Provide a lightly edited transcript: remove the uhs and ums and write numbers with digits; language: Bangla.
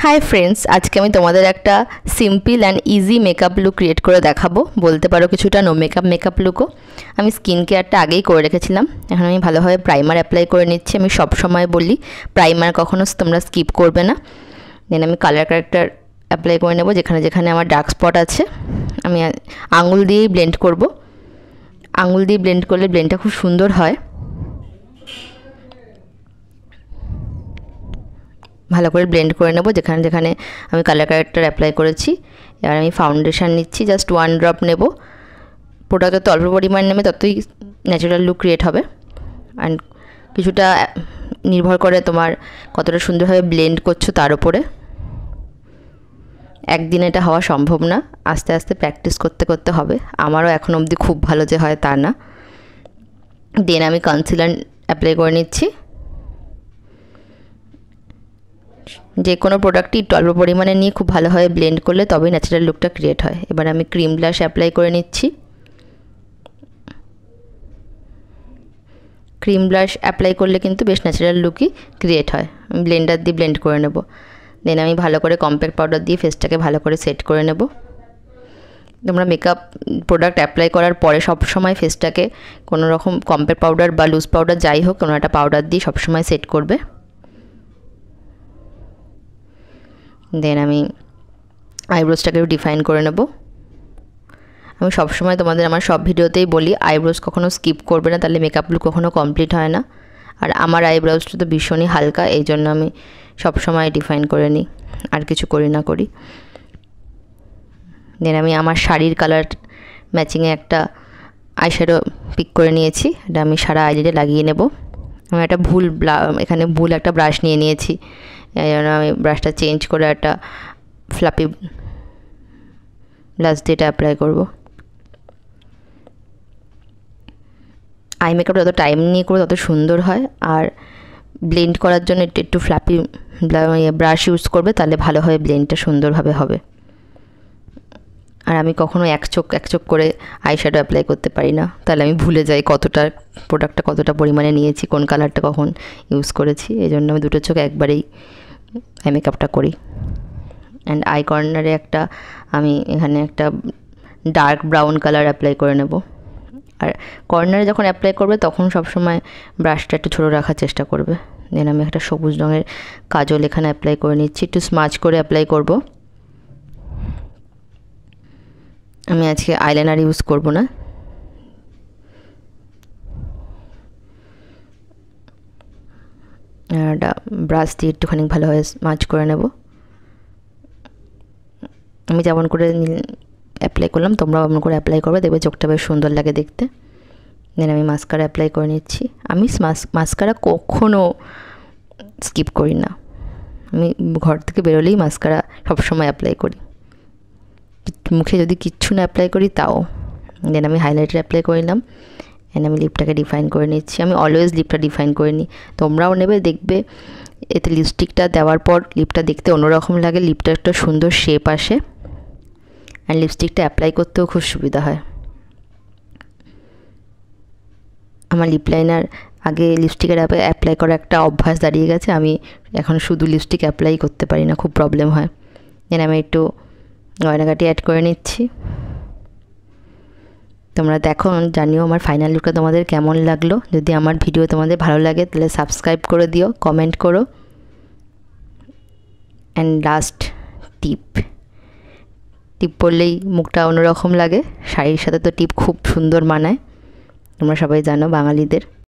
हाई फ्रेंड्स, आज के तुम्हारे एक simple and easy makeup look create कर देखाबो बोलते पारो किछुटा नो मेकअप लुको। आमी स्किन केयरटा आगेई करे रेखेछिलाम। एखन आमी भालोभाबे प्राइमार अप्लाई करे निच्छि। आमी सब समय बोली प्राइमार कखनो तोमरा स्किप करबे ना। देन आमी कालार कारेक्टर अप्लाई करे नेब जेखाने जेखाने आमार डार्क स्पट आछे। आमी आंगुल दिएई ब्लेंड करब। आंगुल दिए ब्लेंड करले ब्लेंडटा खूब सुंदर हय। ভালো করে ব্লেন্ড করে নেব যেখানে যেখানে আমি কালার কারেক্টার অ্যাপ্লাই করেছি। এবার আমি ফাউন্ডেশন নিচ্ছি, জাস্ট 1 ড্রপ নেব। প্রোডাক্ট যত অল্প পরিমাণ নেবে ততই ন্যাচারাল লুক ক্রিয়েট হবে। অ্যান্ড কিছুটা নির্ভর করে তোমার কতটা সুন্দরভাবে ব্লেন্ড করছো তার উপরে। একদিন এটা হওয়া সম্ভব না, আস্তে আস্তে প্র্যাকটিস করতে করতে হবে। আমারও এখন অবধি খুব ভালো যে হয় তা না। দেন আমি কনসিলার অ্যাপ্লাই করে নিচ্ছি। যে কোনো প্রোডাক্টই একটু অল্প পরিমাণে নিয়ে খুব ভালোভাবে ব্লেন্ড করলে তবেই ন্যাচারাল লুকটা ক্রিয়েট হয়। এবার আমি ক্রিম ব্লাশ অ্যাপ্লাই করে নিচ্ছি। ক্রিম ব্লাশ অ্যাপ্লাই করলে কিন্তু বেশ ন্যাচারাল লুকই ক্রিয়েট হয়। আমি ব্লেন্ডার দিয়ে ব্লেন্ড করে নেব। দেন আমি ভালো করে কম্প্যাক্ট পাউডার দিয়ে ফেসটাকে ভালো করে সেট করে নেব। তোমরা মেকআপ প্রোডাক্ট অ্যাপ্লাই করার পরে সব সময় ফেসটাকে কোনো রকম কম্প্যাক্ট পাউডার বা লুজ পাউডার যাই হোক কোনো একটা পাউডার দিয়ে সব সময় সেট করবে। দেন আমি আইব্রোজটাকে ডিফাইন করে নেব। আমি সব সময় তোমাদের আমার সব ভিডিওতেই বলি আইব্রোজ কখনো স্কিপ করবে না, তাহলে মেকআপ লুক কখনো কমপ্লিট হয় না। আর আমার আইব্রোজটা তো ভীষণই হালকা, এই জন্য আমি সব সময় ডিফাইন করে নিই, আর কিছু করি না করি। দেন আমি আমার শাড়ির কালার ম্যাচিংয়ে একটা আইশ্যাডো পিক করে নিয়েছি। এটা আমি সারা আইলিডে লাগিয়ে নেব। আমি একটা এখানে ভুল একটা ব্রাশ নিয়ে নিয়েছি, এই জন্য আমি ব্রাশটা চেঞ্জ করে একটা ফ্লাপি ব্লাশ দিয়ে অ্যাপ্লাই করব। আই মেকআপটা যত টাইম নিয়ে করবে তত সুন্দর হয়। আর ব্লেন্ড করার জন্য একটু ফ্লাপি ব্রাশ ইউজ করবে, তাহলে ভালোভাবে ব্লেন্ডটা সুন্দরভাবে হবে। আর আমি কখনো এক চোখ করে আইশ্যাডো অ্যাপ্লাই করতে পারি না, তাহলে আমি ভুলে যাই প্রোডাক্টটা কতটা পরিমাণে নিয়েছি, কোন কালারটা কখন ইউজ করেছি। এই জন্য আমি দুটো চোখ একবারেই আই মেকআপটা করি। অ্যান্ড আই কর্নারে আমি এখানে একটা ডার্ক ব্রাউন কালার অ্যাপ্লাই করে নেব। আর কর্নারে যখন অ্যাপ্লাই করবে তখন সবসময় ব্রাশটা একটু ছোটো রাখার চেষ্টা করবে। দেন আমি একটা সবুজ রঙের কাজল এখানে অ্যাপ্লাই করে নিচ্ছি, একটু স্মাচ করে অ্যাপ্লাই করব। আমি আজকে আইলাইনার ইউজ করব না। একটা ব্রাশ দিয়ে একটুখানি ভালোভাবে স্মাচ করে নেব। আমি যেমন করে অ্যাপ্লাই করলাম তোমরাও এমন করে অ্যাপ্লাই করবে, দেখবে চোখটা বেশ সুন্দর লাগে দেখতে। দেন আমি মাস্কারা অ্যাপ্লাই করে নিচ্ছি। আমি মাস্কারা কখনো স্কিপ করি না। আমি ঘর থেকে বেরোলেই মাস্কারা সবসময় অ্যাপ্লাই করি, মুখে যদি কিচ্ছু না অ্যাপ্লাই করি তাও। দেন আমি হাইলাইটার অ্যাপ্লাই করে নিলাম। এন্ড আমি লিপটাকে ডিফাইন করে নিচ্ছি। আমি অলওয়েজ লিপটা ডিফাইন করে নিই, তোমরাও নেবে, দেখবে এতে লিপস্টিকটা দেওয়ার পর লিপটা দেখতে অন্যরকম লাগে, লিপটা একটা সুন্দর শেপ আসে। অ্যান্ড লিপস্টিকটা অ্যাপ্লাই করতেও খুব সুবিধা হয়। আমার লিপ লাইনার আগে লিপস্টিকের অ্যাপ্লাই করা একটা অভ্যাস দাঁড়িয়ে গেছে, আমি এখন শুধু লিপস্টিক অ্যাপ্লাই করতে পারি না, খুব প্রবলেম হয়। দেন আমি একটু গয়নাগাটি অ্যাড করে নিচ্ছি। তোমরা দেখো, জানিও আমার ফাইনাল লুকটা তোমাদের কেমন লাগলো। যদি আমার ভিডিও তোমাদের ভালো লাগে তাহলে সাবস্ক্রাইব করে দিও, কমেন্ট করো। অ্যান্ড লাস্ট টিপ পরলেই মুখটা অন্যরকম লাগে, শাড়ির সাথে তো টিপ খুব সুন্দর মানায়, তোমরা সবাই জানো বাঙালিদের।